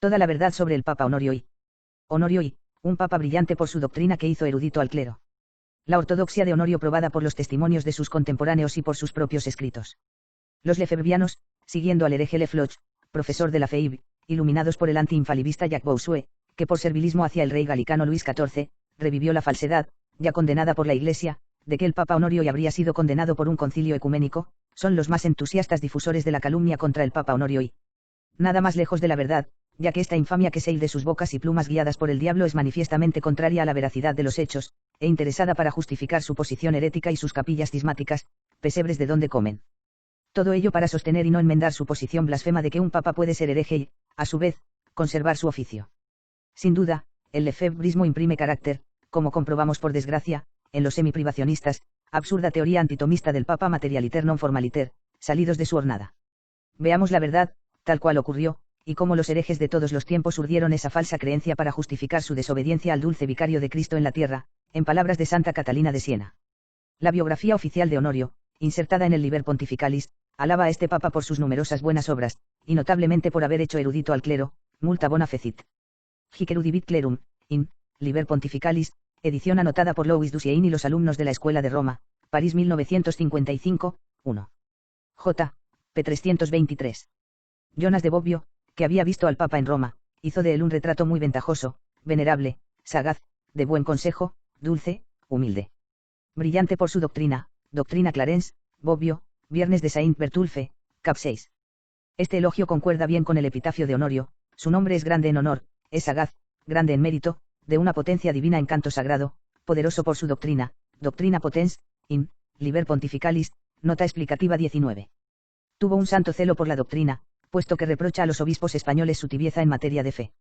Toda la verdad sobre el Papa Honorio I. Honorio I, un papa brillante por su doctrina que hizo erudito al clero. La ortodoxia de Honorio probada por los testimonios de sus contemporáneos y por sus propios escritos. Los lefebvrianos, siguiendo al hereje Le Floch, profesor de la FEIB, iluminados por el anti-infalibista Jacques Bossuet, que por servilismo hacia el rey galicano Luis XIV, revivió la falsedad, ya condenada por la Iglesia, de que el Papa Honorio I habría sido condenado por un concilio ecuménico, son los más entusiastas difusores de la calumnia contra el Papa Honorio I. Nada más lejos de la verdad, ya que esta infamia que sale de sus bocas y plumas guiadas por el diablo es manifiestamente contraria a la veracidad de los hechos, e interesada para justificar su posición herética y sus capillas cismáticas, pesebres de donde comen. Todo ello para sostener y no enmendar su posición blasfema de que un papa puede ser hereje y, a su vez, conservar su oficio. Sin duda, el lefebvrismo imprime carácter, como comprobamos por desgracia, en los semiprivacionistas, absurda teoría antitomista del papa materialiter non formaliter, salidos de su hornada. Veamos la verdad, tal cual ocurrió, y cómo los herejes de todos los tiempos urdieron esa falsa creencia para justificar su desobediencia al dulce vicario de Cristo en la tierra, en palabras de Santa Catalina de Siena. La biografía oficial de Honorio, insertada en el Liber Pontificalis, alaba a este papa por sus numerosas buenas obras, y notablemente por haber hecho erudito al clero, multa bona fecit. Hic erudivit clerum, in, Liber Pontificalis, edición anotada por Louis Duchesne y los alumnos de la Escuela de Roma, París 1955, 1. J. p. 323. Jonas de Bobbio, que había visto al Papa en Roma, hizo de él un retrato muy ventajoso, venerable, sagaz, de buen consejo, dulce, humilde. Brillante por su doctrina, Doctrina Clarence, Bobbio, Viernes de Saint Bertulfe, cap 6. Este elogio concuerda bien con el epitafio de Honorio, su nombre es grande en honor, es sagaz, grande en mérito, de una potencia divina en canto sagrado, poderoso por su doctrina, Doctrina Potens, in, Liber Pontificalis, nota explicativa 19. Tuvo un santo celo por la doctrina, puesto que reprocha a los obispos españoles su tibieza en materia de fe.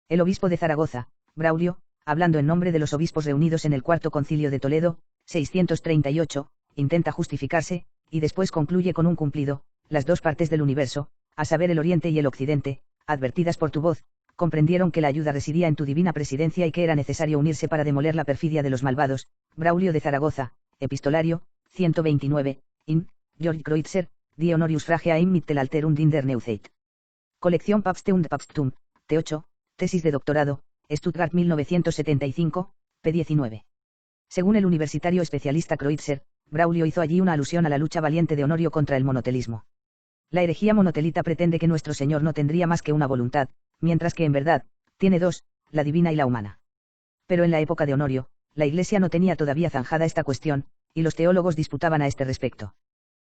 El obispo de Zaragoza, Braulio, hablando en nombre de los obispos reunidos en el Cuarto Concilio de Toledo, 638, intenta justificarse, y después concluye con un cumplido: las dos partes del universo, a saber el Oriente y el Occidente, advertidas por tu voz, comprendieron que la ayuda residía en tu divina presidencia y que era necesario unirse para demoler la perfidia de los malvados. Braulio de Zaragoza, Epistolario, 129, in, Georg Kreutzer, Die Honorius Fragea im mittel alterum dinder Neuzeit. Colección Papste und Papsttum, T8, tesis de doctorado, Stuttgart 1975, p. 19. Según el universitario especialista Kreutzer, Braulio hizo allí una alusión a la lucha valiente de Honorio contra el monotelismo. La herejía monotelita pretende que nuestro Señor no tendría más que una voluntad, mientras que en verdad, tiene dos, la divina y la humana. Pero en la época de Honorio, la Iglesia no tenía todavía zanjada esta cuestión, y los teólogos disputaban a este respecto.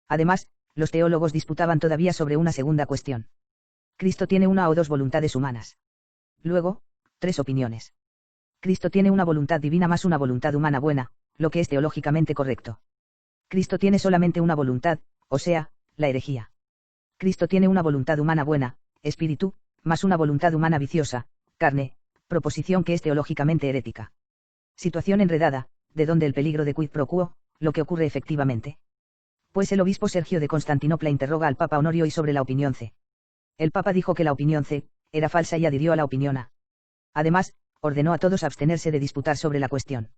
Además, los teólogos disputaban todavía sobre una segunda cuestión. Cristo tiene una o dos voluntades humanas. Luego, tres opiniones. Cristo tiene una voluntad divina más una voluntad humana buena, lo que es teológicamente correcto. Cristo tiene solamente una voluntad, o sea, la herejía. Cristo tiene una voluntad humana buena, espíritu, más una voluntad humana viciosa, carne, proposición que es teológicamente herética. Situación enredada, de donde el peligro de quid pro quo, lo que ocurre efectivamente. Pues el obispo Sergio de Constantinopla interroga al Papa Honorio I sobre la opinión C. El Papa dijo que la opinión C era falsa y adhirió a la opinión A. Además, ordenó a todos abstenerse de disputar sobre la cuestión.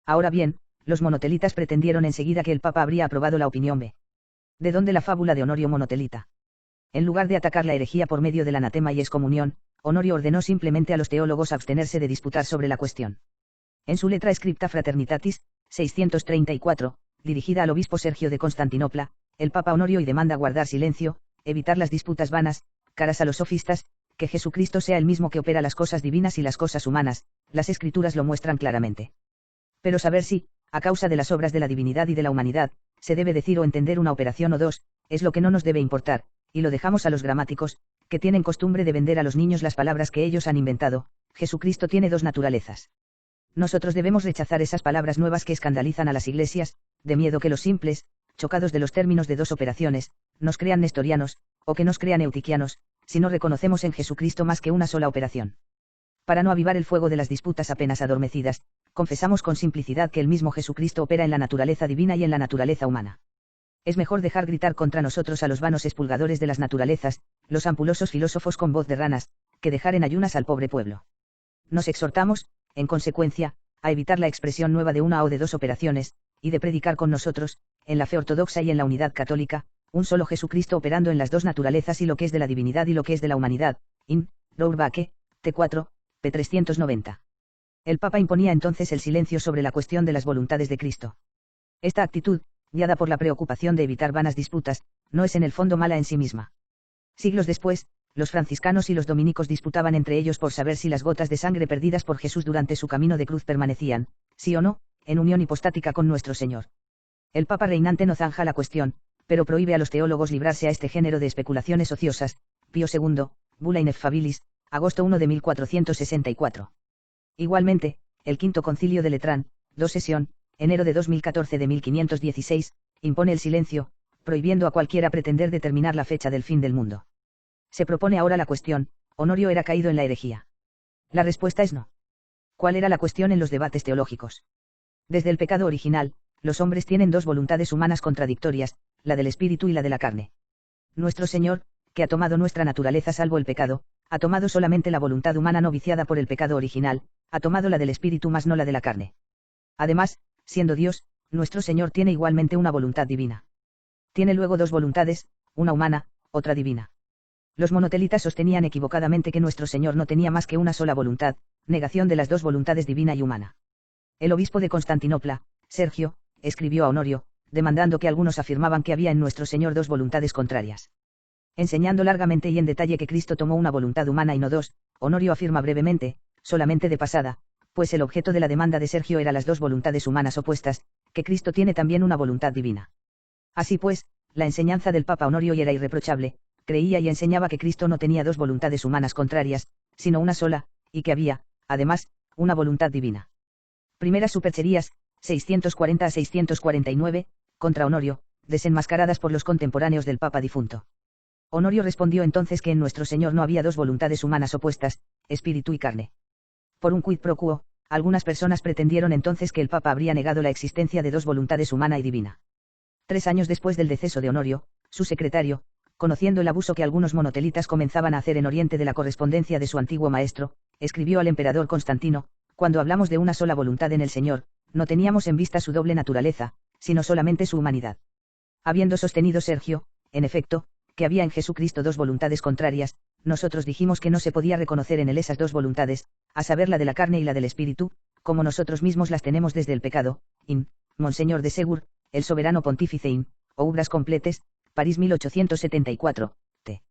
Ahora bien, los monotelitas pretendieron enseguida que el Papa habría aprobado la opinión B. ¿De dónde la fábula de Honorio monotelita? En lugar de atacar la herejía por medio del anatema y excomunión, Honorio ordenó simplemente a los teólogos abstenerse de disputar sobre la cuestión. En su letra Scripta Fraternitatis, 634, dirigida al obispo Sergio de Constantinopla, el Papa Honorio y demanda guardar silencio, evitar las disputas vanas, caras a los sofistas, que Jesucristo sea el mismo que opera las cosas divinas y las cosas humanas, las escrituras lo muestran claramente. Pero saber si, a causa de las obras de la divinidad y de la humanidad, se debe decir o entender una operación o dos, es lo que no nos debe importar, y lo dejamos a los gramáticos, que tienen costumbre de vender a los niños las palabras que ellos han inventado. Jesucristo tiene dos naturalezas. Nosotros debemos rechazar esas palabras nuevas que escandalizan a las iglesias, de miedo que los simples, chocados de los términos de dos operaciones, nos crean nestorianos, o que nos crean eutiquianos, si no reconocemos en Jesucristo más que una sola operación. Para no avivar el fuego de las disputas apenas adormecidas, confesamos con simplicidad que el mismo Jesucristo opera en la naturaleza divina y en la naturaleza humana. Es mejor dejar gritar contra nosotros a los vanos expulgadores de las naturalezas, los ampulosos filósofos con voz de ranas, que dejar en ayunas al pobre pueblo. Nos exhortamos, en consecuencia, a evitar la expresión nueva de una o de dos operaciones, y de predicar con nosotros, en la fe ortodoxa y en la unidad católica, un solo Jesucristo operando en las dos naturalezas y lo que es de la divinidad y lo que es de la humanidad, in, Roubache, T4, p. 390. El Papa imponía entonces el silencio sobre la cuestión de las voluntades de Cristo. Esta actitud, guiada por la preocupación de evitar vanas disputas, no es en el fondo mala en sí misma. Siglos después, los franciscanos y los dominicos disputaban entre ellos por saber si las gotas de sangre perdidas por Jesús durante su camino de cruz permanecían, sí o no, en unión hipostática con nuestro Señor. El Papa reinante no zanja la cuestión, pero prohíbe a los teólogos librarse a este género de especulaciones ociosas. Pío II, Bula Ineffabilis, agosto 1 de 1464. Igualmente, el Quinto Concilio de Letrán, 2 sesión, enero de 2014 de 1516, impone el silencio, prohibiendo a cualquiera pretender determinar la fecha del fin del mundo. Se propone ahora la cuestión: ¿Honorio era caído en la herejía? La respuesta es no. ¿Cuál era la cuestión en los debates teológicos? Desde el pecado original, los hombres tienen dos voluntades humanas contradictorias, la del espíritu y la de la carne. Nuestro Señor, que ha tomado nuestra naturaleza salvo el pecado, ha tomado solamente la voluntad humana no viciada por el pecado original, ha tomado la del espíritu más no la de la carne. Además, siendo Dios, nuestro Señor tiene igualmente una voluntad divina. Tiene luego dos voluntades, una humana, otra divina. Los monotelitas sostenían equivocadamente que nuestro Señor no tenía más que una sola voluntad, negación de las dos voluntades divina y humana. El obispo de Constantinopla, Sergio, escribió a Honorio, demandando que algunos afirmaban que había en nuestro Señor dos voluntades contrarias. Enseñando largamente y en detalle que Cristo tomó una voluntad humana y no dos, Honorio afirma brevemente, solamente de pasada, pues el objeto de la demanda de Sergio era las dos voluntades humanas opuestas, que Cristo tiene también una voluntad divina. Así pues, la enseñanza del Papa Honorio era irreprochable, creía y enseñaba que Cristo no tenía dos voluntades humanas contrarias, sino una sola, y que había, además, una voluntad divina. Primeras supercherías, 640 a 649, contra Honorio, desenmascaradas por los contemporáneos del Papa difunto. Honorio respondió entonces que en nuestro Señor no había dos voluntades humanas opuestas, espíritu y carne. Por un quid pro quo, algunas personas pretendieron entonces que el Papa habría negado la existencia de dos voluntades humana y divina. 3 años después del deceso de Honorio, su secretario, conociendo el abuso que algunos monotelitas comenzaban a hacer en Oriente de la correspondencia de su antiguo maestro, escribió al emperador Constantino: cuando hablamos de una sola voluntad en el Señor, no teníamos en vista su doble naturaleza, sino solamente su humanidad. Habiendo sostenido Sergio, en efecto, que había en Jesucristo dos voluntades contrarias, nosotros dijimos que no se podía reconocer en él esas dos voluntades, a saber la de la carne y la del espíritu, como nosotros mismos las tenemos desde el pecado. In Monseñor de Segur, el soberano pontífice in Obras completes, París 1874, t.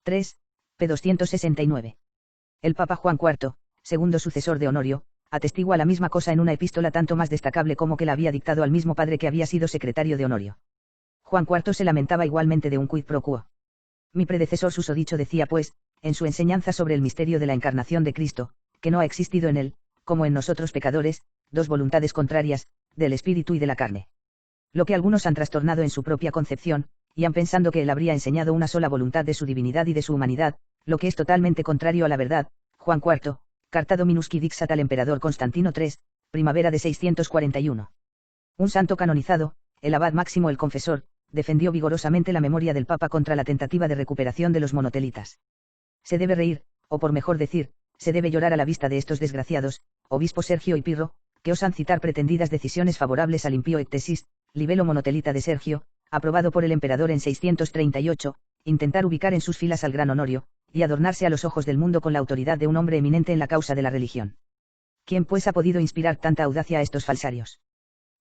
3, p. 269. El Papa Juan IV, segundo sucesor de Honorio, atestigua la misma cosa en una epístola tanto más destacable como que la había dictado al mismo padre que había sido secretario de Honorio. Juan IV se lamentaba igualmente de un quid pro quo. Mi predecesor susodicho decía pues, en su enseñanza sobre el misterio de la encarnación de Cristo, que no ha existido en él, como en nosotros pecadores, dos voluntades contrarias, del espíritu y de la carne. Lo que algunos han trastornado en su propia concepción, y han pensando que él habría enseñado una sola voluntad de su divinidad y de su humanidad, lo que es totalmente contrario a la verdad. Juan IV, Carta Dominusqui Dixat al emperador Constantino III, primavera de 641. Un santo canonizado, el abad Máximo el Confesor, defendió vigorosamente la memoria del Papa contra la tentativa de recuperación de los monotelitas. Se debe reír, o por mejor decir, se debe llorar a la vista de estos desgraciados, obispo Sergio y Pirro, que osan citar pretendidas decisiones favorables al impío ectesis, libelo monotelita de Sergio, aprobado por el emperador en 638, intentar ubicar en sus filas al gran Honorio, y adornarse a los ojos del mundo con la autoridad de un hombre eminente en la causa de la religión. ¿Quién pues ha podido inspirar tanta audacia a estos falsarios?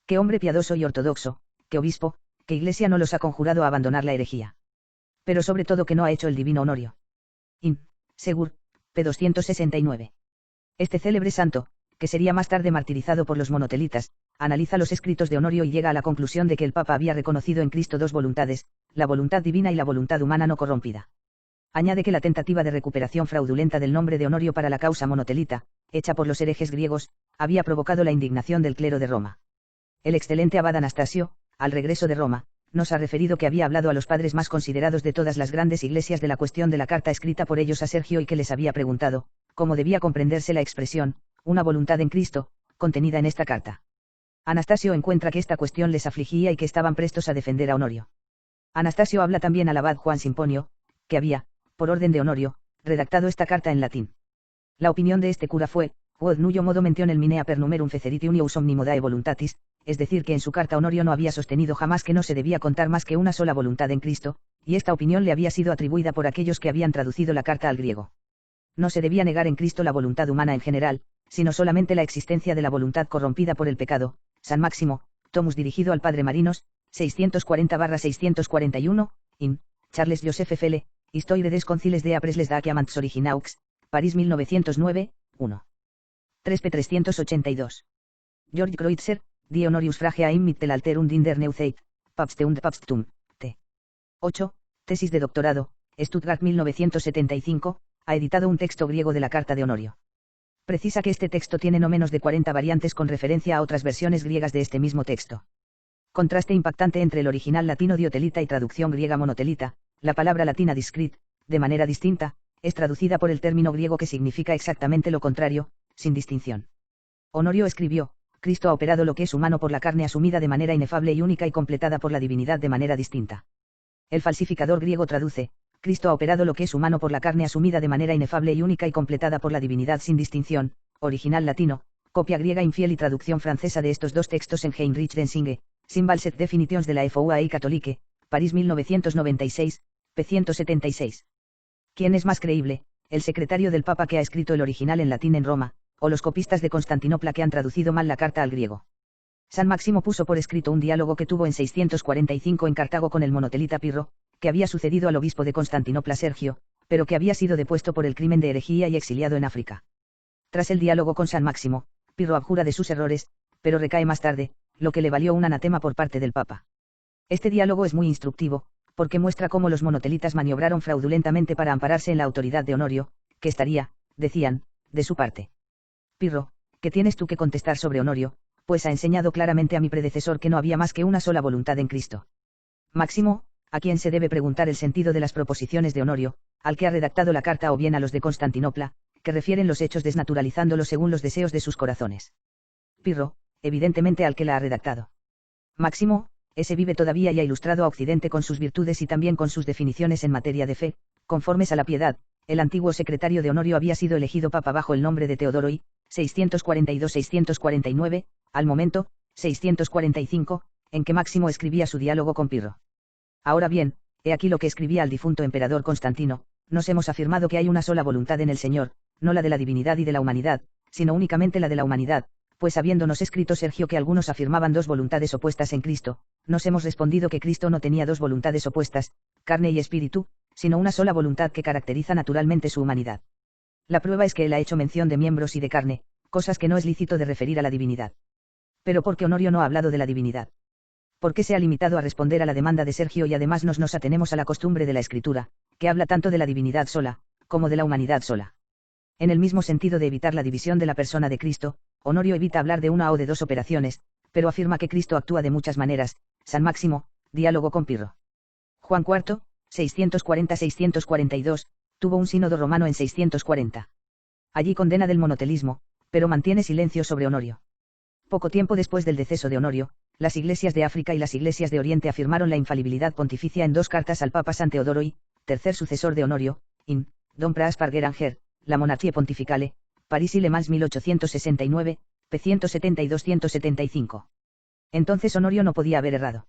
¿Qué hombre piadoso y ortodoxo, qué obispo, qué iglesia no los ha conjurado a abandonar la herejía? Pero sobre todo que no ha hecho el divino Honorio. In Segur, p. 269. Este célebre santo, que sería más tarde martirizado por los monotelitas, analiza los escritos de Honorio y llega a la conclusión de que el Papa había reconocido en Cristo dos voluntades, la voluntad divina y la voluntad humana no corrompida. Añade que la tentativa de recuperación fraudulenta del nombre de Honorio para la causa monotelita, hecha por los herejes griegos, había provocado la indignación del clero de Roma. El excelente abad Anastasio, al regreso de Roma, nos ha referido que había hablado a los padres más considerados de todas las grandes iglesias de la cuestión de la carta escrita por ellos a Sergio y que les había preguntado, cómo debía comprenderse la expresión, una voluntad en Cristo, contenida en esta carta. Anastasio encuentra que esta cuestión les afligía y que estaban prestos a defender a Honorio. Anastasio habla también al abad Juan Simponio, que había, por orden de Honorio, redactado esta carta en latín. La opinión de este cura fue, quod nullo modo mention el minea per numerum feceriti unius omnimodae voluntatis, es decir que en su carta Honorio no había sostenido jamás que no se debía contar más que una sola voluntad en Cristo, y esta opinión le había sido atribuida por aquellos que habían traducido la carta al griego. No se debía negar en Cristo la voluntad humana en general, sino solamente la existencia de la voluntad corrompida por el pecado. San Máximo, Tomus dirigido al Padre Marinos, 640-641, in, Charles Joseph F.L., Histoire des conciles de apres les documents originaux, París 1909, 1. 3p 382. George Kreutzer, Die Honorius Frageaim mittel alterung in der Neuzeit, Papste und Papsttum, t. 8, tesis de doctorado, Stuttgart 1975, ha editado un texto griego de la Carta de Honorio. Precisa que este texto tiene no menos de 40 variantes con referencia a otras versiones griegas de este mismo texto. Contraste impactante entre el original latino diotelita y traducción griega monotelita. La palabra latina discrit, de manera distinta, es traducida por el término griego que significa exactamente lo contrario, sin distinción. Honorio escribió: Cristo ha operado lo que es humano por la carne asumida de manera inefable y única y completada por la divinidad de manera distinta. El falsificador griego traduce: Cristo ha operado lo que es humano por la carne asumida de manera inefable y única y completada por la divinidad sin distinción. Original latino, copia griega infiel y traducción francesa de estos dos textos en Heinrich Densinge, Symbols Definitions de la FOAI Catholique, París 1996, p. 176. ¿Quién es más creíble, el secretario del Papa que ha escrito el original en latín en Roma, o los copistas de Constantinopla que han traducido mal la carta al griego? San Máximo puso por escrito un diálogo que tuvo en 645 en Cartago con el monotelita Pirro, que había sucedido al obispo de Constantinopla Sergio, pero que había sido depuesto por el crimen de herejía y exiliado en África. Tras el diálogo con San Máximo, Pirro abjura de sus errores, pero recae más tarde, lo que le valió un anatema por parte del Papa. Este diálogo es muy instructivo, porque muestra cómo los monotelitas maniobraron fraudulentamente para ampararse en la autoridad de Honorio, que estaría, decían, de su parte. Pirro, ¿qué tienes tú que contestar sobre Honorio? Pues ha enseñado claramente a mi predecesor que no había más que una sola voluntad en Cristo. Máximo, ¿a quién se debe preguntar el sentido de las proposiciones de Honorio? Al que ha redactado la carta o bien a los de Constantinopla, que refieren los hechos desnaturalizándolos según los deseos de sus corazones. Pirro, evidentemente al que la ha redactado. Máximo, ese vive todavía y ha ilustrado a Occidente con sus virtudes y también con sus definiciones en materia de fe, conformes a la piedad. El antiguo secretario de Honorio había sido elegido papa bajo el nombre de Teodoro I, 642-649, al momento, 645, en que Máximo escribía su diálogo con Pirro. Ahora bien, he aquí lo que escribía al difunto emperador Constantino: nos hemos afirmado que hay una sola voluntad en el Señor, no la de la divinidad y de la humanidad, sino únicamente la de la humanidad, pues habiéndonos escrito Sergio que algunos afirmaban dos voluntades opuestas en Cristo, nos hemos respondido que Cristo no tenía dos voluntades opuestas, carne y espíritu, sino una sola voluntad que caracteriza naturalmente su humanidad. La prueba es que él ha hecho mención de miembros y de carne, cosas que no es lícito de referir a la divinidad. Pero ¿por qué Honorio no ha hablado de la divinidad? ¿Por qué se ha limitado a responder a la demanda de Sergio y además nos atenemos a la costumbre de la Escritura, que habla tanto de la divinidad sola, como de la humanidad sola? En el mismo sentido de evitar la división de la persona de Cristo, Honorio evita hablar de una o de dos operaciones, pero afirma que Cristo actúa de muchas maneras. San Máximo, diálogo con Pirro. Juan IV, 640-642, tuvo un sínodo romano en 640. Allí condena del monotelismo, pero mantiene silencio sobre Honorio. Poco tiempo después del deceso de Honorio, las iglesias de África y las iglesias de Oriente afirmaron la infalibilidad pontificia en dos cartas al Papa San Teodoro I, tercer sucesor de Honorio, in, Dom Pras par Geranger, la Monarchie Pontificale, París y Le Mans 1869, p. 172-175. Entonces Honorio no podía haber errado.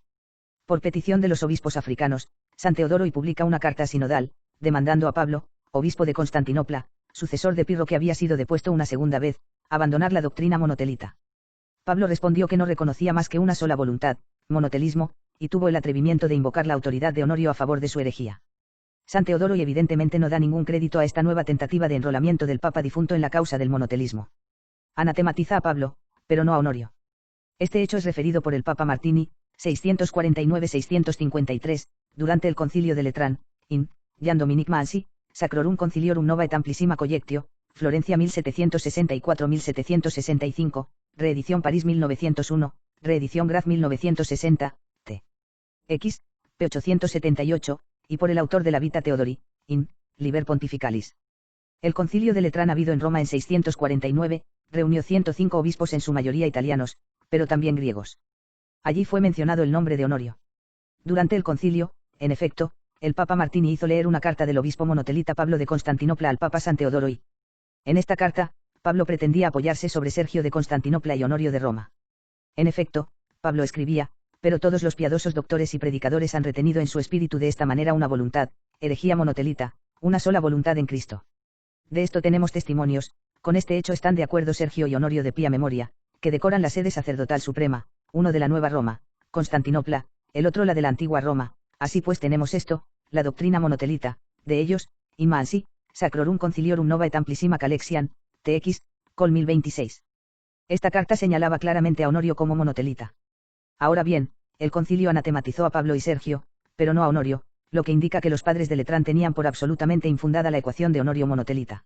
Por petición de los obispos africanos, San Teodoro I publica una carta sinodal, demandando a Pablo, obispo de Constantinopla, sucesor de Pirro que había sido depuesto una segunda vez, abandonar la doctrina monotelita. Pablo respondió que no reconocía más que una sola voluntad, monotelismo, y tuvo el atrevimiento de invocar la autoridad de Honorio a favor de su herejía. San Teodoro y evidentemente no da ningún crédito a esta nueva tentativa de enrolamiento del Papa difunto en la causa del monotelismo. Anatematiza a Pablo, pero no a Honorio. Este hecho es referido por el Papa Martini, 649-653, durante el concilio de Letrán, in, Jan Dominic Mansi, Sacrorum Conciliorum Nova et Amplissima Collectio, Florencia 1764-1765, reedición París 1901, reedición Graz 1960, t. X, p. 878, y por el autor de la Vita Theodori, in, Liber Pontificalis. El concilio de Letrán habido en Roma en 649, reunió 105 obispos en su mayoría italianos, pero también griegos. Allí fue mencionado el nombre de Honorio. Durante el concilio, en efecto, el Papa Martini hizo leer una carta del obispo monotelita Pablo de Constantinopla al Papa San Teodoro I. En esta carta, Pablo pretendía apoyarse sobre Sergio de Constantinopla y Honorio de Roma. En efecto, Pablo escribía: pero todos los piadosos doctores y predicadores han retenido en su espíritu de esta manera una voluntad, herejía monotelita, una sola voluntad en Cristo. De esto tenemos testimonios. Con este hecho están de acuerdo Sergio y Honorio de pía memoria, que decoran la sede sacerdotal suprema, uno de la Nueva Roma, Constantinopla, el otro la de la antigua Roma. Así pues tenemos esto, la doctrina monotelita, de ellos, Immansi, Sacrorum Conciliorum Nova et Amplissima Calexian, TX, Col 1026. Esta carta señalaba claramente a Honorio como monotelita. Ahora bien, el concilio anatematizó a Pablo y Sergio, pero no a Honorio, lo que indica que los padres de Letrán tenían por absolutamente infundada la ecuación de Honorio monotelita.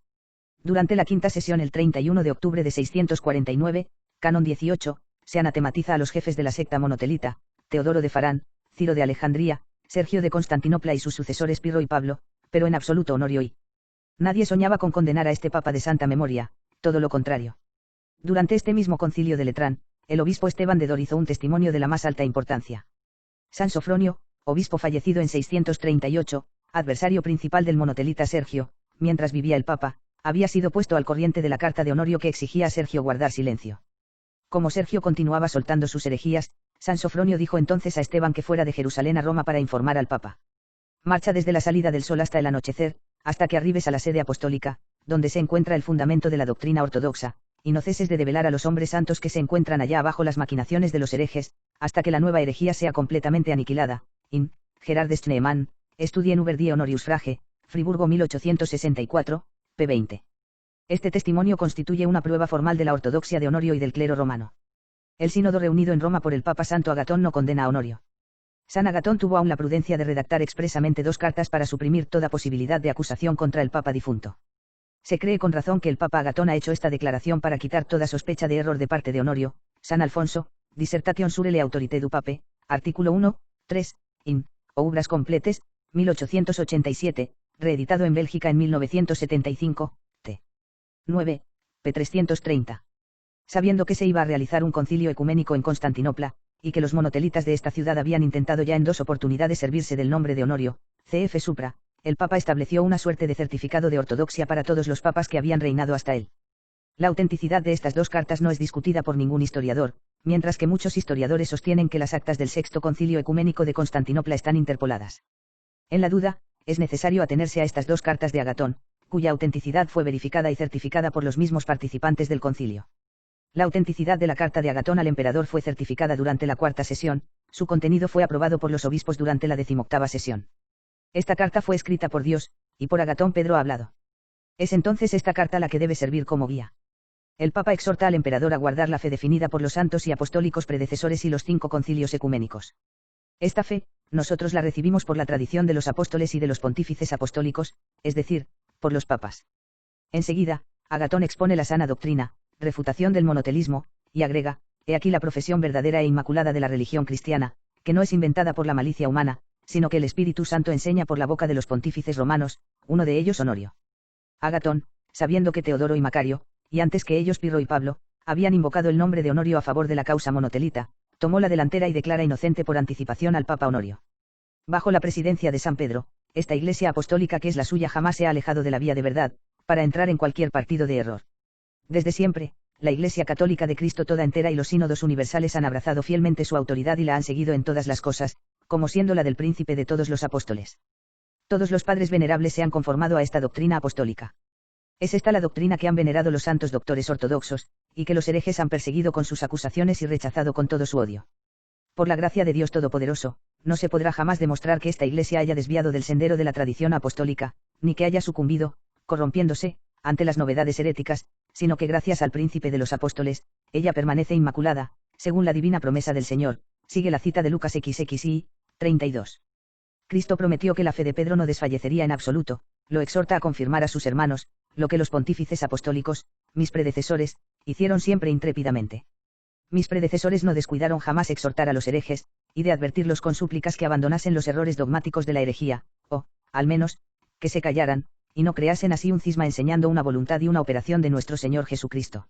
Durante la quinta sesión el 31 de octubre de 649, Canon 18, se anatematiza a los jefes de la secta monotelita, Teodoro de Farán, Ciro de Alejandría, Sergio de Constantinopla y sus sucesores Pirro y Pablo, pero en absoluto Honorio y. Nadie soñaba con condenar a este papa de santa memoria, todo lo contrario. Durante este mismo concilio de Letrán, el obispo Esteban de Dor hizo un testimonio de la más alta importancia. San Sofronio, obispo fallecido en 638, adversario principal del monotelita Sergio, mientras vivía el papa, había sido puesto al corriente de la carta de Honorio que exigía a Sergio guardar silencio. Como Sergio continuaba soltando sus herejías, San Sofronio dijo entonces a Esteban que fuera de Jerusalén a Roma para informar al papa. Marcha desde la salida del sol hasta el anochecer, hasta que arribes a la sede apostólica, donde se encuentra el fundamento de la doctrina ortodoxa, y no ceses de develar a los hombres santos que se encuentran allá abajo las maquinaciones de los herejes, hasta que la nueva herejía sea completamente aniquilada. In Gerard Schneemann, Studien über die Honorius Frage, Friburgo 1864, p. 20. Este testimonio constituye una prueba formal de la ortodoxia de Honorio y del clero romano. El sínodo reunido en Roma por el Papa Santo Agatón no condena a Honorio. San Agatón tuvo aún la prudencia de redactar expresamente 2 cartas para suprimir toda posibilidad de acusación contra el Papa difunto. Se cree con razón que el Papa Agatón ha hecho esta declaración para quitar toda sospecha de error de parte de Honorio. San Alfonso, Dissertation sur le autorité du pape, artículo 1, 3, in, Obras completes, 1887, reeditado en Bélgica en 1975, t. 9, p. 330. Sabiendo que se iba a realizar un concilio ecuménico en Constantinopla, y que los monotelitas de esta ciudad habían intentado ya en 2 oportunidades servirse del nombre de Honorio, cf. supra, el Papa estableció una suerte de certificado de ortodoxia para todos los papas que habían reinado hasta él. La autenticidad de estas 2 cartas no es discutida por ningún historiador, mientras que muchos historiadores sostienen que las actas del Sexto Concilio Ecuménico de Constantinopla están interpoladas. En la duda, es necesario atenerse a estas 2 cartas de Agatón, cuya autenticidad fue verificada y certificada por los mismos participantes del concilio. La autenticidad de la carta de Agatón al emperador fue certificada durante la 4ª sesión, su contenido fue aprobado por los obispos durante la 18ª sesión. Esta carta fue escrita por Dios, y por Agatón Pedro ha hablado. Es entonces esta carta la que debe servir como guía. El Papa exhorta al emperador a guardar la fe definida por los santos y apostólicos predecesores y los 5 concilios ecuménicos. Esta fe, nosotros la recibimos por la tradición de los apóstoles y de los pontífices apostólicos, es decir, por los papas. Enseguida, Agatón expone la sana doctrina, refutación del monotelismo, y agrega, he aquí la profesión verdadera e inmaculada de la religión cristiana, que no es inventada por la malicia humana, sino que el Espíritu Santo enseña por la boca de los pontífices romanos, uno de ellos Honorio. Agatón, sabiendo que Teodoro y Macario, y antes que ellos Pirro y Pablo, habían invocado el nombre de Honorio a favor de la causa monotelita, tomó la delantera y declara inocente por anticipación al Papa Honorio. Bajo la presidencia de San Pedro, esta iglesia apostólica que es la suya jamás se ha alejado de la vía de verdad, para entrar en cualquier partido de error. Desde siempre, la Iglesia Católica de Cristo toda entera y los sínodos universales han abrazado fielmente su autoridad y la han seguido en todas las cosas, como siendo la del príncipe de todos los apóstoles. Todos los padres venerables se han conformado a esta doctrina apostólica. Es esta la doctrina que han venerado los santos doctores ortodoxos, y que los herejes han perseguido con sus acusaciones y rechazado con todo su odio. Por la gracia de Dios Todopoderoso, no se podrá jamás demostrar que esta Iglesia haya desviado del sendero de la tradición apostólica, ni que haya sucumbido, corrompiéndose, ante las novedades heréticas, sino que gracias al príncipe de los apóstoles, ella permanece inmaculada, según la divina promesa del Señor. Sigue la cita de Lucas XXI, 32. Cristo prometió que la fe de Pedro no desfallecería en absoluto, lo exhorta a confirmar a sus hermanos, lo que los pontífices apostólicos, mis predecesores, hicieron siempre intrépidamente. Mis predecesores no descuidaron jamás exhortar a los herejes, y de advertirlos con súplicas que abandonasen los errores dogmáticos de la herejía, o, al menos, que se callaran, y no creasen así un cisma enseñando una voluntad y una operación de nuestro Señor Jesucristo.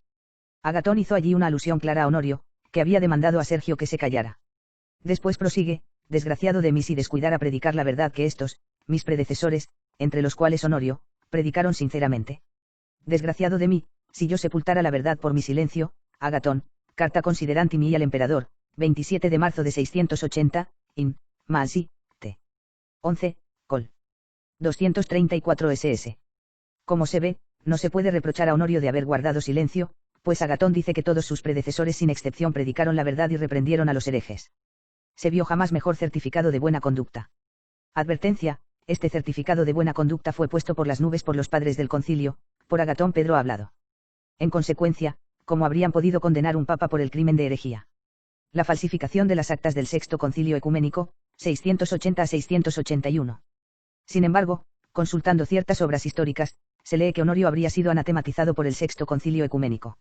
Agatón hizo allí una alusión clara a Honorio, que había demandado a Sergio que se callara. Después prosigue, desgraciado de mí si descuidara predicar la verdad que estos, mis predecesores, entre los cuales Honorio, predicaron sinceramente. Desgraciado de mí, si yo sepultara la verdad por mi silencio. Agatón, carta considerantimi al emperador, 27 de marzo de 680, in, Mansi, t. 11, col. 234 ss. Como se ve, no se puede reprochar a Honorio de haber guardado silencio, pues Agatón dice que todos sus predecesores sin excepción predicaron la verdad y reprendieron a los herejes. Se vio jamás mejor certificado de buena conducta. Advertencia: este certificado de buena conducta fue puesto por las nubes por los padres del concilio, por Agatón Pedro ha hablado. En consecuencia, ¿cómo habrían podido condenar un papa por el crimen de herejía? La falsificación de las actas del Sexto Concilio Ecuménico, 680 a 681. Sin embargo, consultando ciertas obras históricas, se lee que Honorio habría sido anatematizado por el Sexto Concilio Ecuménico.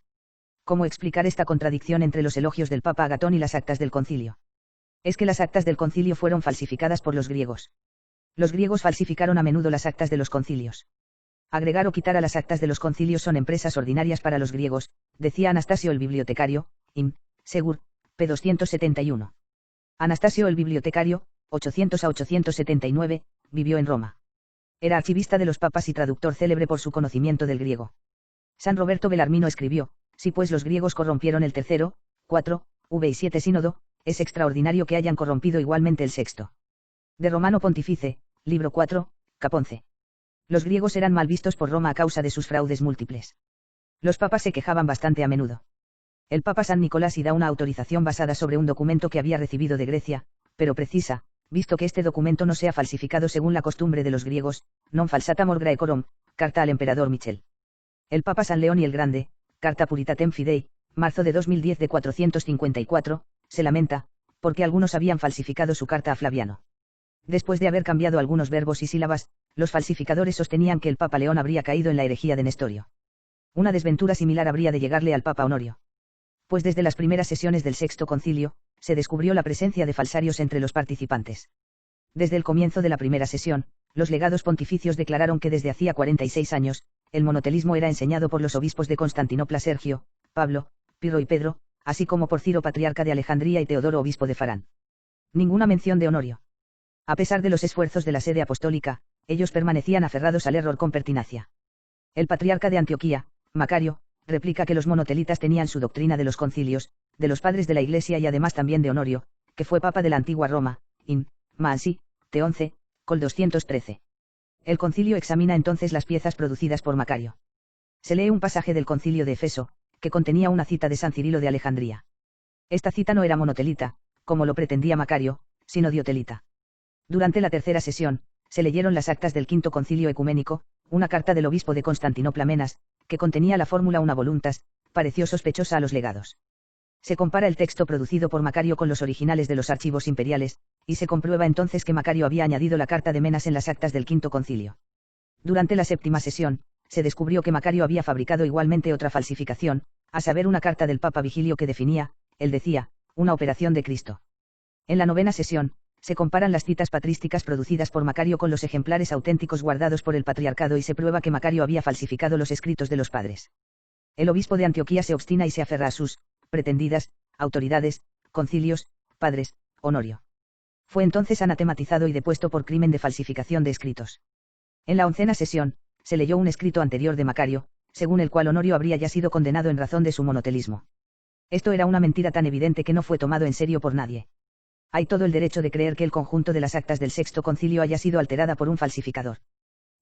¿Cómo explicar esta contradicción entre los elogios del Papa Agatón y las actas del concilio? Es que las actas del concilio fueron falsificadas por los griegos. Los griegos falsificaron a menudo las actas de los concilios. Agregar o quitar a las actas de los concilios son empresas ordinarias para los griegos, decía Anastasio el bibliotecario, in. Segur, p. 271. Anastasio el bibliotecario, 800 a 879, vivió en Roma. Era archivista de los papas y traductor célebre por su conocimiento del griego. San Roberto Belarmino escribió: si pues los griegos corrompieron el tercero, 4, v y 7 sínodo, es extraordinario que hayan corrompido igualmente el sexto. De Romano Pontifice, libro 4, cap 11. Los griegos eran mal vistos por Roma a causa de sus fraudes múltiples. Los papas se quejaban bastante a menudo. El Papa San Nicolás y da una autorización basada sobre un documento que había recibido de Grecia, pero precisa, visto que este documento no sea falsificado según la costumbre de los griegos, non falsata mor Graecorum, carta al emperador Michel. El Papa San León y el Grande, carta Puritatem Fidei, marzo de 2010 de 454, se lamenta, porque algunos habían falsificado su carta a Flaviano. Después de haber cambiado algunos verbos y sílabas, los falsificadores sostenían que el Papa León habría caído en la herejía de Nestorio. Una desventura similar habría de llegarle al Papa Honorio. Pues desde las primeras sesiones del Sexto Concilio, se descubrió la presencia de falsarios entre los participantes. Desde el comienzo de la primera sesión, los legados pontificios declararon que desde hacía 46 años, el monotelismo era enseñado por los obispos de Constantinopla Sergio, Pablo, Pirro y Pedro, así como por Ciro patriarca de Alejandría y Teodoro obispo de Farán. Ninguna mención de Honorio. A pesar de los esfuerzos de la sede apostólica, ellos permanecían aferrados al error con pertinacia. El patriarca de Antioquía, Macario, replica que los monotelitas tenían su doctrina de los concilios, de los padres de la Iglesia y además también de Honorio, que fue papa de la antigua Roma, in. Mansi, t. 11, col 213. El concilio examina entonces las piezas producidas por Macario. Se lee un pasaje del concilio de Efeso, que contenía una cita de San Cirilo de Alejandría. Esta cita no era monotelita, como lo pretendía Macario, sino diotelita. Durante la tercera sesión, se leyeron las actas del Quinto Concilio Ecuménico, una carta del obispo de Constantinopla Menas, que contenía la fórmula una voluntas, pareció sospechosa a los legados. Se compara el texto producido por Macario con los originales de los archivos imperiales, y se comprueba entonces que Macario había añadido la carta de Menas en las actas del Quinto Concilio. Durante la séptima sesión, se descubrió que Macario había fabricado igualmente otra falsificación, a saber una carta del Papa Vigilio que definía, él decía, una operación de Cristo. En la novena sesión, se comparan las citas patrísticas producidas por Macario con los ejemplares auténticos guardados por el patriarcado y se prueba que Macario había falsificado los escritos de los padres. El obispo de Antioquía se obstina y se aferra a sus pretendidas autoridades, concilios, padres, Honorio. Fue entonces anatematizado y depuesto por crimen de falsificación de escritos. En la oncena sesión, se leyó un escrito anterior de Macario, según el cual Honorio habría ya sido condenado en razón de su monotelismo. Esto era una mentira tan evidente que no fue tomado en serio por nadie. Hay todo el derecho de creer que el conjunto de las actas del Sexto Concilio haya sido alterada por un falsificador.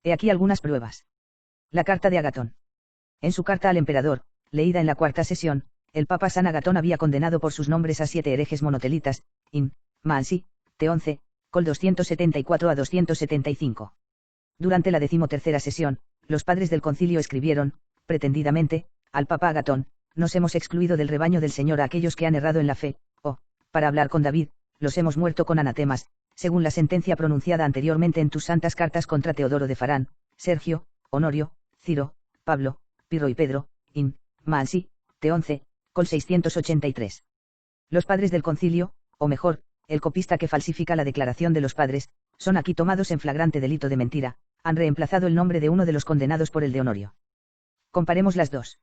He aquí algunas pruebas. La carta de Agatón. En su carta al emperador, leída en la cuarta sesión, el Papa San Agatón había condenado por sus nombres a 7 herejes monotelitas, in. Mansi, t. 11, col 274 a 275. Durante la 13ª sesión, los padres del concilio escribieron, pretendidamente, al Papa Agatón: nos hemos excluido del rebaño del Señor a aquellos que han errado en la fe, o, para hablar con David, los hemos muerto con anatemas, según la sentencia pronunciada anteriormente en tus santas cartas contra Teodoro de Farán, Sergio, Honorio, Ciro, Pablo, Pirro y Pedro, in. Mansi, t. 11, col 683. Los padres del concilio, o mejor, el copista que falsifica la declaración de los padres, son aquí tomados en flagrante delito de mentira, han reemplazado el nombre de uno de los condenados por el de Honorio. Comparemos las dos.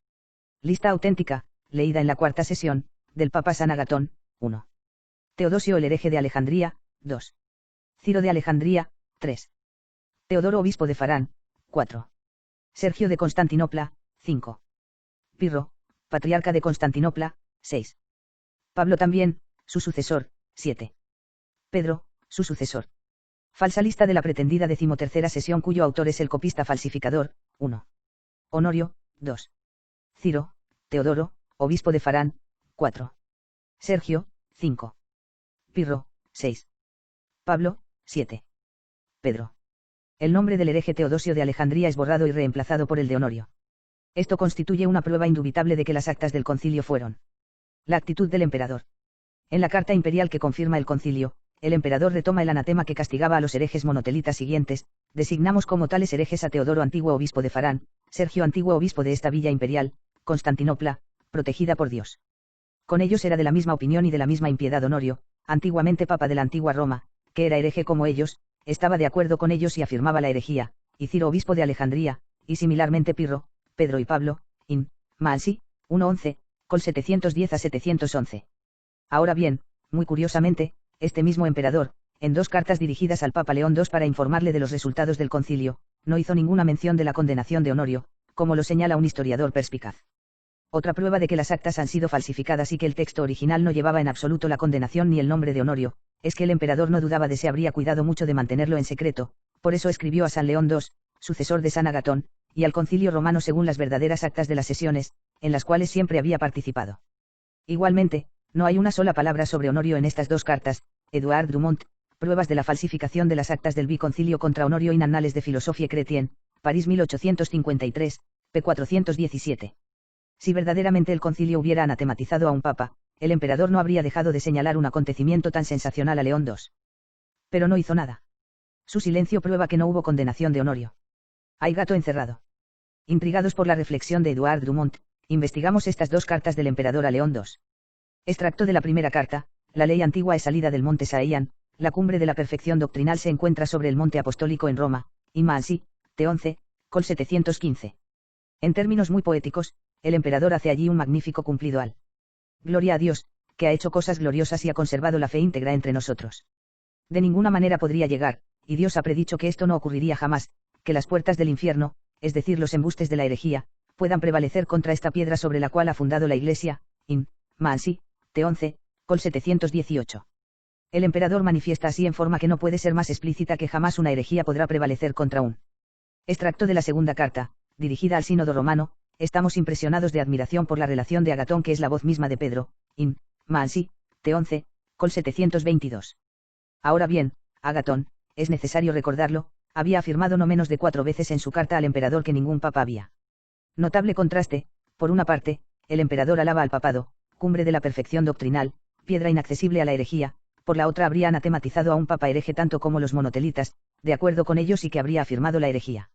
Lista auténtica, leída en la cuarta sesión, del Papa San Agatón, 1. Teodosio el hereje de Alejandría, 2. Ciro de Alejandría, 3. Teodoro obispo de Farán, 4. Sergio de Constantinopla, 5. Pirro, patriarca de Constantinopla, 6. Pablo también, su sucesor, 7. Pedro, su sucesor. Falsa lista de la pretendida 13ª sesión cuyo autor es el copista falsificador, 1. Honorio, 2. Ciro, Teodoro, obispo de Farán, 4. Sergio, 5. Pirro, 6. Pablo, 7. Pedro. El nombre del hereje Teodosio de Alejandría es borrado y reemplazado por el de Honorio. Esto constituye una prueba indubitable de que las actas del concilio fueron. La actitud del emperador. En la carta imperial que confirma el concilio, el emperador retoma el anatema que castigaba a los herejes monotelitas siguientes: designamos como tales herejes a Teodoro, antiguo obispo de Farán; Sergio, antiguo obispo de esta villa imperial, Constantinopla, protegida por Dios. Con ellos era de la misma opinión y de la misma impiedad Honorio, antiguamente papa de la antigua Roma, que era hereje como ellos, estaba de acuerdo con ellos y afirmaba la herejía; y Ciro, obispo de Alejandría, y similarmente Pirro, Pedro y Pablo, in Mansi, 1:11, col 710 a 711. Ahora bien, muy curiosamente, este mismo emperador, en dos cartas dirigidas al Papa León II para informarle de los resultados del concilio, no hizo ninguna mención de la condenación de Honorio, como lo señala un historiador perspicaz. Otra prueba de que las actas han sido falsificadas y que el texto original no llevaba en absoluto la condenación ni el nombre de Honorio, es que el emperador no dudaba de si habría cuidado mucho de mantenerlo en secreto, por eso escribió a San León II, sucesor de San Agatón, y al concilio romano según las verdaderas actas de las sesiones, en las cuales siempre había participado. Igualmente, no hay una sola palabra sobre Honorio en estas dos cartas. Edouard Dumont, Pruebas de la falsificación de las actas del biconcilio contra Honorio in Annales de Philosophie Chrétienne, París 1853, p. 417. Si verdaderamente el concilio hubiera anatematizado a un papa, el emperador no habría dejado de señalar un acontecimiento tan sensacional a León II. Pero no hizo nada. Su silencio prueba que no hubo condenación de Honorio. Hay gato encerrado. Intrigados por la reflexión de Edouard Dumont, investigamos estas dos cartas del emperador a León II. Extracto de la primera carta: la ley antigua es salida del monte Saían, la cumbre de la perfección doctrinal se encuentra sobre el monte apostólico en Roma, Imansi, T11, col 715. En términos muy poéticos, el emperador hace allí un magnífico cumplido al. Gloria a Dios, que ha hecho cosas gloriosas y ha conservado la fe íntegra entre nosotros. De ninguna manera podría llegar, y Dios ha predicho que esto no ocurriría jamás, que las puertas del infierno, es decir, los embustes de la herejía, puedan prevalecer contra esta piedra sobre la cual ha fundado la Iglesia, in Mansi, T11, col 718. El emperador manifiesta así en forma que no puede ser más explícita que jamás una herejía podrá prevalecer contra un. Extracto de la segunda carta, dirigida al sínodo romano: estamos impresionados de admiración por la relación de Agatón, que es la voz misma de Pedro, in Mansi, T11, col 722. Ahora bien, Agatón, es necesario recordarlo, había afirmado no menos de 4 veces en su carta al emperador que ningún papa había. Notable contraste: por una parte, el emperador alaba al papado, cumbre de la perfección doctrinal, piedra inaccesible a la herejía; por la otra habría anatematizado a un papa hereje tanto como los monotelitas, de acuerdo con ellos, y que habría afirmado la herejía.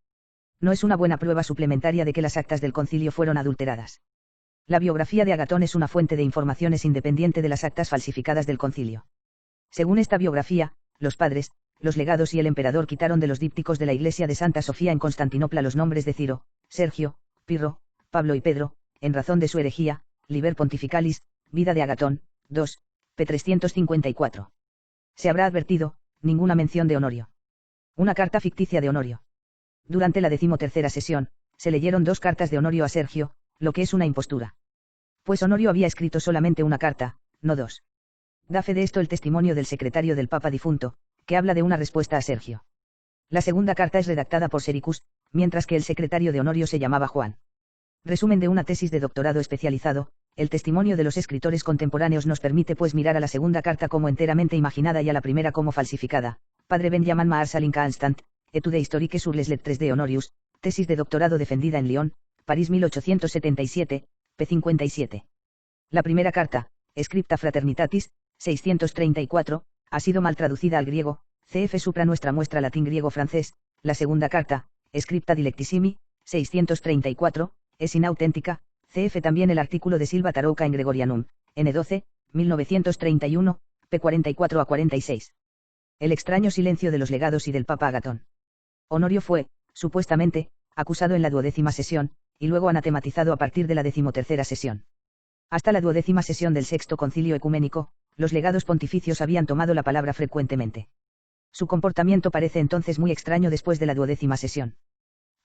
No es una buena prueba suplementaria de que las actas del concilio fueron adulteradas. La biografía de Agatón es una fuente de informaciones independiente de las actas falsificadas del concilio. Según esta biografía, los padres, los legados y el emperador quitaron de los dípticos de la iglesia de Santa Sofía en Constantinopla los nombres de Ciro, Sergio, Pirro, Pablo y Pedro, en razón de su herejía. Liber Pontificalis, Vida de Agatón, 2, p. 354. Se habrá advertido, ninguna mención de Honorio. Una carta ficticia de Honorio. Durante la 13ª sesión, se leyeron 2 cartas de Honorio a Sergio, lo que es una impostura. Pues Honorio había escrito solamente una carta, no 2. Da fe de esto el testimonio del secretario del Papa difunto, que habla de una respuesta a Sergio. La segunda carta es redactada por Sericus, mientras que el secretario de Honorio se llamaba Juan. Resumen de una tesis de doctorado especializado: el testimonio de los escritores contemporáneos nos permite pues mirar a la segunda carta como enteramente imaginada y a la primera como falsificada. Padre Benjamin Marsalin Constant, Etude historique sur les lettres de Honorius, tesis de doctorado defendida en Lyon, París 1877, p. 57. La primera carta, Scripta Fraternitatis, 634, ha sido mal traducida al griego, cf. supra nuestra muestra latín griego francés. La segunda carta, Scripta Dilectissimi, 634, es inauténtica, cf. también el artículo de Silva Tarouca en Gregorianum, N12, 1931, p. 44 a 46. El extraño silencio de los legados y del Papa Agatón. Honorio fue, supuestamente, acusado en la 12ª sesión, y luego anatematizado a partir de la 13ª sesión. Hasta la 12ª sesión del Sexto Concilio Ecuménico, los legados pontificios habían tomado la palabra frecuentemente. Su comportamiento parece entonces muy extraño después de la 12ª sesión.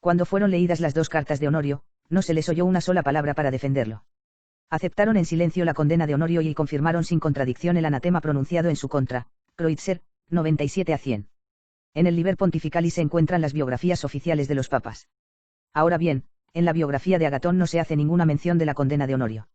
Cuando fueron leídas las 2 cartas de Honorio, no se les oyó una sola palabra para defenderlo. Aceptaron en silencio la condena de Honorio y confirmaron sin contradicción el anatema pronunciado en su contra. Kreutzer, 97 a 100. En el Liber Pontificalis se encuentran las biografías oficiales de los papas. Ahora bien, En la biografía de Agatón no se hace ninguna mención de la condena de Honorio.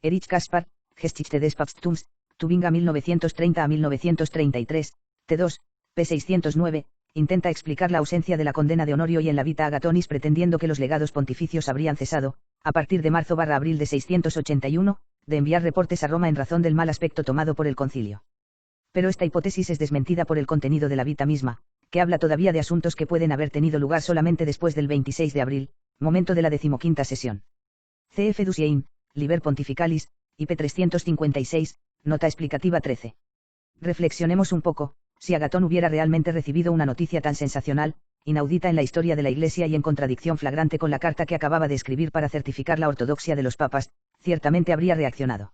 Erich Kaspar, Geschichte des Papsttums, Tubinga 1930 a 1933, T2, p. 609, intenta explicar la ausencia de la condena de Honorio y en la Vita Agatonis pretendiendo que los legados pontificios habrían cesado, a partir de marzo/abril de 681, de enviar reportes a Roma en razón del mal aspecto tomado por el concilio. Pero esta hipótesis es desmentida por el contenido de la Vita misma, que habla todavía de asuntos que pueden haber tenido lugar solamente después del 26 de abril, momento de la 15ª sesión. C.F. Dusiein, Liber Pontificalis, IP 356, nota explicativa 13. Reflexionemos un poco, si Agatón hubiera realmente recibido una noticia tan sensacional, inaudita en la historia de la Iglesia y en contradicción flagrante con la carta que acababa de escribir para certificar la ortodoxia de los papas, ciertamente habría reaccionado.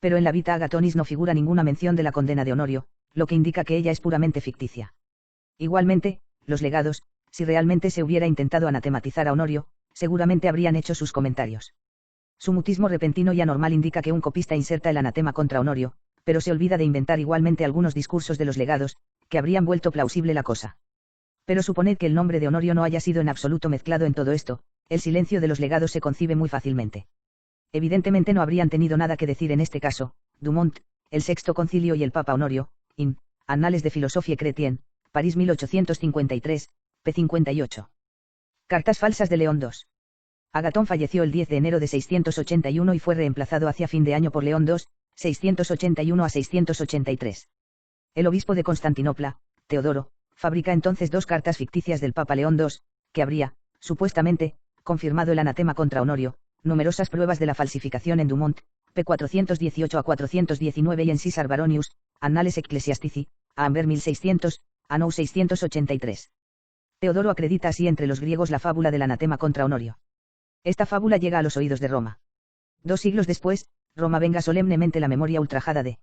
Pero en la Vita Agatonis no figura ninguna mención de la condena de Honorio, lo que indica que ella es puramente ficticia. Igualmente, los legados, si realmente se hubiera intentado anatematizar a Honorio, seguramente habrían hecho sus comentarios. Su mutismo repentino y anormal indica que un copista inserta el anatema contra Honorio, pero se olvida de inventar igualmente algunos discursos de los legados, que habrían vuelto plausible la cosa. Pero suponed que el nombre de Honorio no haya sido en absoluto mezclado en todo esto, el silencio de los legados se concibe muy fácilmente. Evidentemente no habrían tenido nada que decir en este caso, Dumont, el Sexto Concilio y el Papa Honorio, in Annales de Philosophie Chrétienne, París 1853, p. 58. Cartas falsas de León II. Agatón falleció el 10 de enero de 681 y fue reemplazado hacia fin de año por León II, 681 a 683. El obispo de Constantinopla, Teodoro, fabrica entonces dos cartas ficticias del Papa León II, que habría, supuestamente, confirmado el anatema contra Honorio, numerosas pruebas de la falsificación en Dumont, p. 418 a 419 y en Sisar Baronius, Annales Ecclesiastici, a Amber 1600, anno 683. Teodoro acredita así entre los griegos la fábula del anatema contra Honorio. Esta fábula llega a los oídos de Roma. 2 siglos después, Roma venga solemnemente la memoria ultrajada de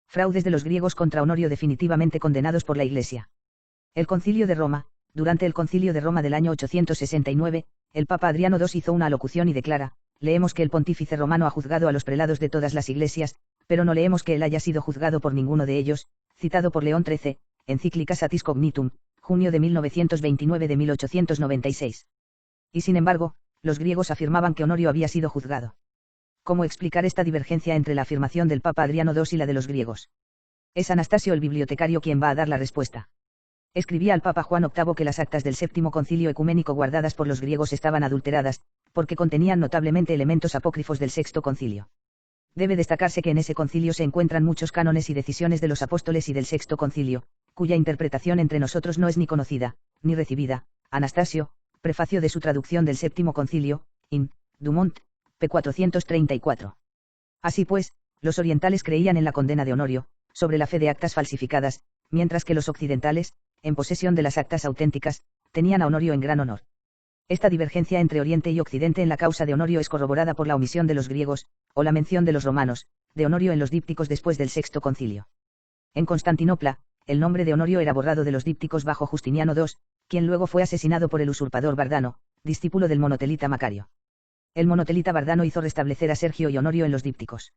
fraudes de los griegos contra Honorio definitivamente condenados por la Iglesia. El Concilio de Roma. Durante el Concilio de Roma del año 869, el Papa Adriano II hizo una alocución y declara, leemos que el pontífice romano ha juzgado a los prelados de todas las iglesias, pero no leemos que él haya sido juzgado por ninguno de ellos, citado por León XIII, Encíclica Satis Cognitum, junio de 1929 de 1896. Y sin embargo, los griegos afirmaban que Honorio había sido juzgado. ¿Cómo explicar esta divergencia entre la afirmación del Papa Adriano II y la de los griegos? Es Anastasio el bibliotecario quien va a dar la respuesta. Escribía al Papa Juan VIII que las actas del Séptimo Concilio Ecuménico guardadas por los griegos estaban adulteradas, porque contenían notablemente elementos apócrifos del Sexto Concilio. Debe destacarse que en ese concilio se encuentran muchos cánones y decisiones de los apóstoles y del Sexto Concilio, cuya interpretación entre nosotros no es ni conocida, ni recibida. Anastasio, prefacio de su traducción del Séptimo Concilio, in Dumont, p. 434. Así pues, los orientales creían en la condena de Honorio, sobre la fe de actas falsificadas, mientras que los occidentales, en posesión de las actas auténticas, tenían a Honorio en gran honor. Esta divergencia entre Oriente y Occidente en la causa de Honorio es corroborada por la omisión de los griegos, o la mención de los romanos, de Honorio en los dípticos después del Sexto Concilio. En Constantinopla, el nombre de Honorio era borrado de los dípticos bajo Justiniano II, quien luego fue asesinado por el usurpador Bardano, discípulo del monotelita Macario. El monotelita Bardano hizo restablecer a Sergio y Honorio en los dípticos.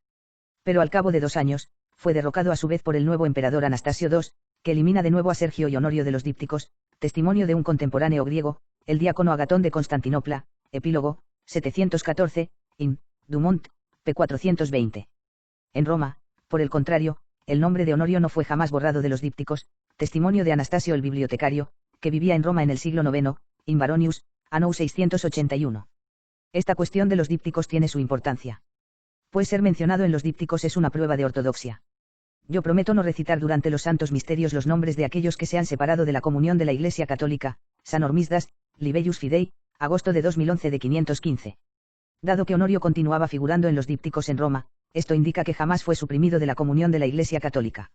Pero al cabo de 2 años, fue derrocado a su vez por el nuevo emperador Anastasio II, que elimina de nuevo a Sergio y Honorio de los dípticos, testimonio de un contemporáneo griego, el diácono Agatón de Constantinopla, epílogo, 714, in Dumont, p. 420. En Roma, por el contrario, el nombre de Honorio no fue jamás borrado de los dípticos, testimonio de Anastasio el bibliotecario, que vivía en Roma en el siglo IX, in Baronius, anno 681. Esta cuestión de los dípticos tiene su importancia. Pues ser mencionado en los dípticos es una prueba de ortodoxia. Yo prometo no recitar durante los santos misterios los nombres de aquellos que se han separado de la comunión de la Iglesia Católica, San Hormisdas, Libellus Fidei, agosto de 2011 de 515. Dado que Honorio continuaba figurando en los dípticos en Roma, esto indica que jamás fue suprimido de la comunión de la Iglesia Católica.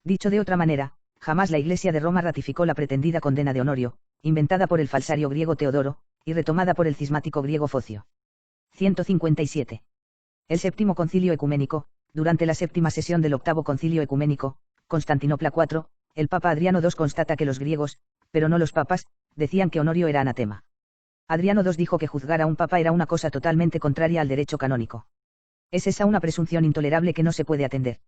Dicho de otra manera, jamás la Iglesia de Roma ratificó la pretendida condena de Honorio, inventada por el falsario griego Teodoro, y retomada por el cismático griego Focio. 157. El Séptimo Concilio Ecuménico. Durante la séptima sesión del Octavo Concilio Ecuménico, Constantinopla IV, el Papa Adriano II constata que los griegos, pero no los papas, decían que Honorio era anatema. Adriano II dijo que juzgar a un papa era una cosa totalmente contraria al derecho canónico. Es esa una presunción intolerable que no se puede atender.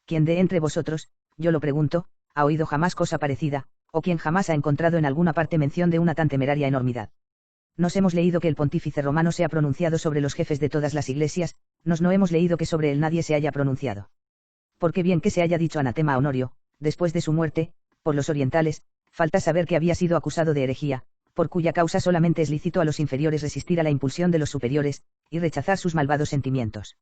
¿Quién de entre vosotros, yo lo pregunto, ha oído jamás cosa parecida, o quien jamás ha encontrado en alguna parte mención de una tan temeraria enormidad? Nos hemos leído que el pontífice romano se ha pronunciado sobre los jefes de todas las iglesias, no hemos leído que sobre él nadie se haya pronunciado. Porque bien que se haya dicho anatema a Honorio, después de su muerte, por los orientales, falta saber que había sido acusado de herejía, por cuya causa solamente es lícito a los inferiores resistir a la impulsión de los superiores, y rechazar sus malvados sentimientos.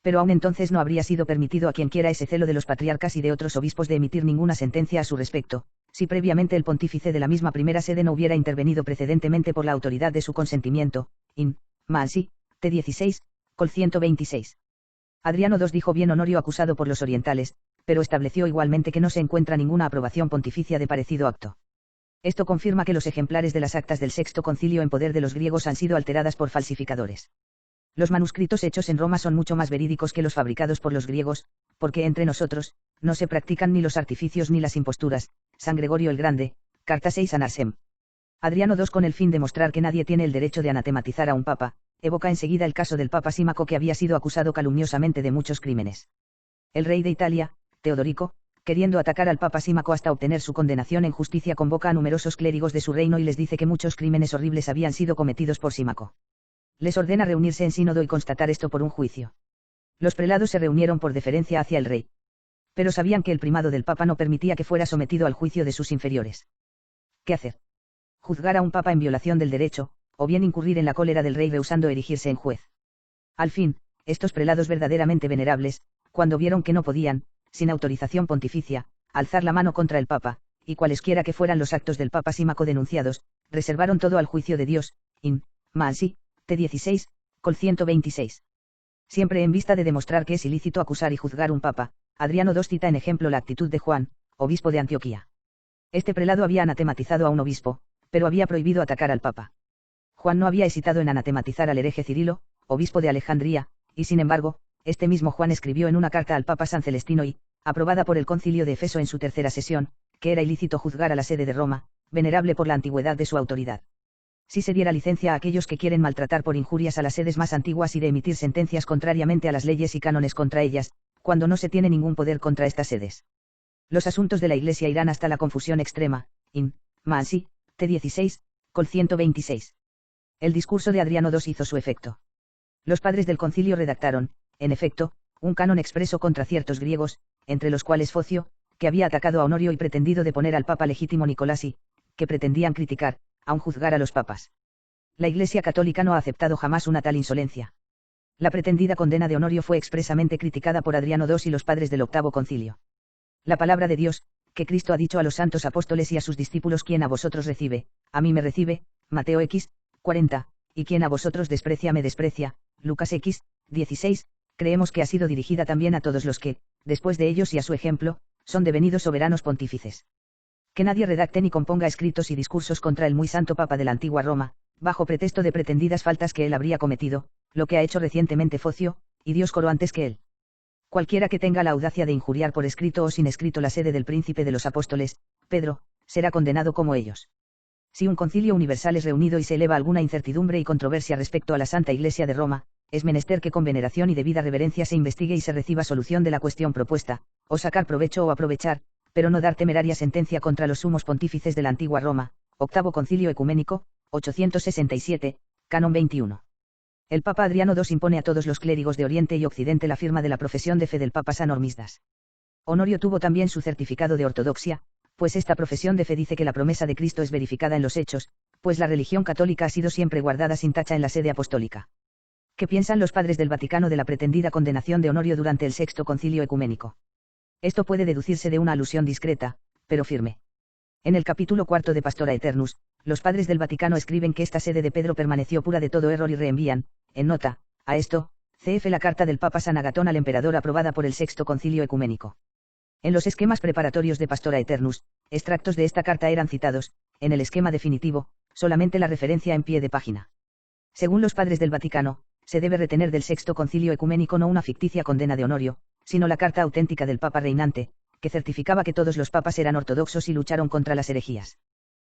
Pero aún entonces no habría sido permitido a quienquiera ese celo de los patriarcas y de otros obispos de emitir ninguna sentencia a su respecto, si previamente el pontífice de la misma primera sede no hubiera intervenido precedentemente por la autoridad de su consentimiento, in Mansi, T16, col 126. Adriano II dijo bien Honorio acusado por los orientales, pero estableció igualmente que no se encuentra ninguna aprobación pontificia de parecido acto. Esto confirma que los ejemplares de las actas del Sexto Concilio en poder de los griegos han sido alteradas por falsificadores. Los manuscritos hechos en Roma son mucho más verídicos que los fabricados por los griegos, porque entre nosotros, no se practican ni los artificios ni las imposturas. San Gregorio el Grande, Carta 6 a Narsem. Adriano II, con el fin de mostrar que nadie tiene el derecho de anatematizar a un papa, evoca enseguida el caso del papa Símaco, que había sido acusado calumniosamente de muchos crímenes. El rey de Italia, Teodorico, queriendo atacar al papa Símaco hasta obtener su condenación en justicia, convoca a numerosos clérigos de su reino y les dice que muchos crímenes horribles habían sido cometidos por Símaco. Les ordena reunirse en sínodo y constatar esto por un juicio. Los prelados se reunieron por deferencia hacia el rey. Pero sabían que el primado del papa no permitía que fuera sometido al juicio de sus inferiores. ¿Qué hacer? Juzgar a un papa en violación del derecho, o bien incurrir en la cólera del rey rehusando erigirse en juez. Al fin, estos prelados verdaderamente venerables, cuando vieron que no podían, sin autorización pontificia, alzar la mano contra el papa, y cualesquiera que fueran los actos del papa Símaco denunciados, reservaron todo al juicio de Dios, in Mansi, T16, col 126. Siempre en vista de demostrar que es ilícito acusar y juzgar un papa, Adriano II cita en ejemplo la actitud de Juan, obispo de Antioquía. Este prelado había anatematizado a un obispo, pero había prohibido atacar al papa. Juan no había hesitado en anatematizar al hereje Cirilo, obispo de Alejandría, y sin embargo, este mismo Juan escribió en una carta al papa San Celestino y, aprobada por el concilio de Efeso en su tercera sesión, que era ilícito juzgar a la sede de Roma, venerable por la antigüedad de su autoridad. Si se diera licencia a aquellos que quieren maltratar por injurias a las sedes más antiguas y de emitir sentencias contrariamente a las leyes y cánones contra ellas, cuando no se tiene ningún poder contra estas sedes. Los asuntos de la Iglesia irán hasta la confusión extrema, in Mansi, T16, col 126. El discurso de Adriano II hizo su efecto. Los padres del concilio redactaron, en efecto, un canon expreso contra ciertos griegos, entre los cuales Focio, que había atacado a Honorio y pretendido deponer al papa legítimo Nicolás y, que pretendían criticar, aun juzgar a los papas. La Iglesia católica no ha aceptado jamás una tal insolencia. La pretendida condena de Honorio fue expresamente criticada por Adriano II y los padres del octavo concilio. La palabra de Dios, que Cristo ha dicho a los santos apóstoles y a sus discípulos: quien a vosotros recibe, a mí me recibe, Mateo X, 40, y quien a vosotros desprecia me desprecia, Lucas X, 16, creemos que ha sido dirigida también a todos los que, después de ellos y a su ejemplo, son devenidos soberanos pontífices. Que nadie redacte ni componga escritos y discursos contra el muy santo Papa de la antigua Roma, bajo pretexto de pretendidas faltas que él habría cometido, lo que ha hecho recientemente Focio, y Dioscoro antes que él. Cualquiera que tenga la audacia de injuriar por escrito o sin escrito la sede del príncipe de los apóstoles, Pedro, será condenado como ellos. Si un concilio universal es reunido y se eleva alguna incertidumbre y controversia respecto a la Santa Iglesia de Roma, es menester que con veneración y debida reverencia se investigue y se reciba solución de la cuestión propuesta, o sacar provecho o aprovechar, pero no dar temeraria sentencia contra los sumos pontífices de la antigua Roma. Octavo Concilio Ecuménico, 867, Canon 21. El Papa Adriano II impone a todos los clérigos de Oriente y Occidente la firma de la profesión de fe del Papa San Hormisdas. Honorio tuvo también su certificado de ortodoxia, pues esta profesión de fe dice que la promesa de Cristo es verificada en los hechos, pues la religión católica ha sido siempre guardada sin tacha en la sede apostólica. ¿Qué piensan los padres del Vaticano de la pretendida condenación de Honorio durante el Sexto Concilio Ecuménico? Esto puede deducirse de una alusión discreta, pero firme. En el capítulo 4 de Pastora Eternus, los padres del Vaticano escriben que esta sede de Pedro permaneció pura de todo error y reenvían, en nota, a esto, cf. la carta del Papa San Agatón al emperador aprobada por el Sexto Concilio Ecuménico. En los esquemas preparatorios de Pastora Eternus, extractos de esta carta eran citados, en el esquema definitivo, solamente la referencia en pie de página. Según los padres del Vaticano, se debe retener del Sexto Concilio Ecuménico no una ficticia condena de Honorio, sino la carta auténtica del Papa reinante, que certificaba que todos los papas eran ortodoxos y lucharon contra las herejías.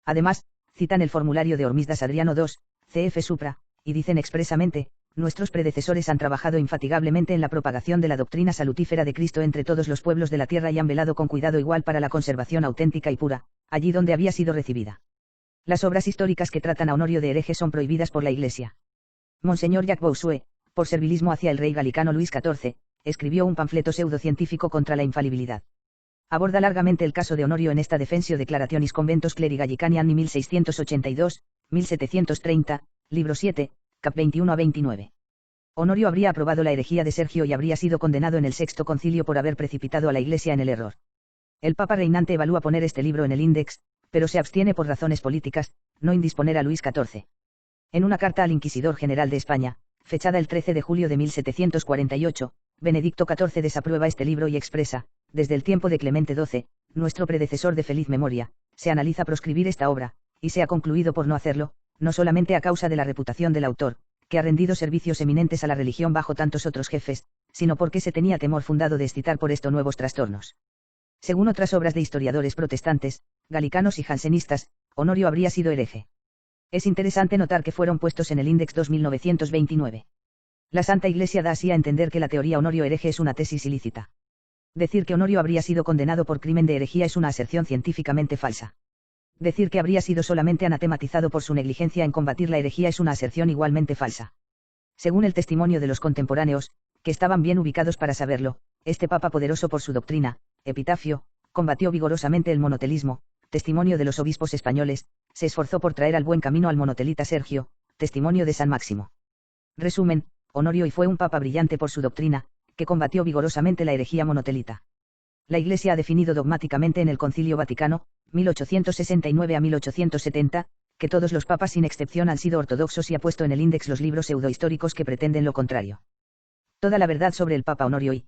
Además, citan el formulario de Hormisdas Adriano II, cf. supra, y dicen expresamente: nuestros predecesores han trabajado infatigablemente en la propagación de la doctrina salutífera de Cristo entre todos los pueblos de la tierra y han velado con cuidado igual para la conservación auténtica y pura, allí donde había sido recibida. Las obras históricas que tratan a Honorio de hereje son prohibidas por la Iglesia. Monseñor Jacques Bossuet, por servilismo hacia el rey galicano Luis XIV, escribió un panfleto pseudocientífico contra la infalibilidad. Aborda largamente el caso de Honorio en esta Defensio Declarationis Conventos Clerigallicani Anni 1682, 1730, libro 7, cap 21 a 29. Honorio habría aprobado la herejía de Sergio y habría sido condenado en el Sexto Concilio por haber precipitado a la Iglesia en el error. El Papa reinante evalúa poner este libro en el Index, pero se abstiene por razones políticas, no indisponer a Luis XIV. En una carta al Inquisidor General de España, fechada el 13 de julio de 1748, Benedicto XIV desaprueba este libro y expresa: desde el tiempo de Clemente XII, nuestro predecesor de feliz memoria, se analiza proscribir esta obra, y se ha concluido por no hacerlo, no solamente a causa de la reputación del autor, que ha rendido servicios eminentes a la religión bajo tantos otros jefes, sino porque se tenía temor fundado de excitar por esto nuevos trastornos. Según otras obras de historiadores protestantes, galicanos y jansenistas, Honorio habría sido hereje. Es interesante notar que fueron puestos en el Index 2929. La Santa Iglesia da así a entender que la teoría Honorio hereje es una tesis ilícita. Decir que Honorio habría sido condenado por crimen de herejía es una aserción científicamente falsa. Decir que habría sido solamente anatematizado por su negligencia en combatir la herejía es una aserción igualmente falsa. Según el testimonio de los contemporáneos, que estaban bien ubicados para saberlo, este papa poderoso por su doctrina, Epitafio, combatió vigorosamente el monotelismo, testimonio de los obispos españoles, se esforzó por traer al buen camino al monotelita Sergio, testimonio de San Máximo. Resumen, Honorio y fue un papa brillante por su doctrina, que combatió vigorosamente la herejía monotelita. La Iglesia ha definido dogmáticamente en el Concilio Vaticano, 1869 a 1870, que todos los papas sin excepción han sido ortodoxos y ha puesto en el Index los libros pseudohistóricos que pretenden lo contrario. Toda la verdad sobre el Papa Honorio y,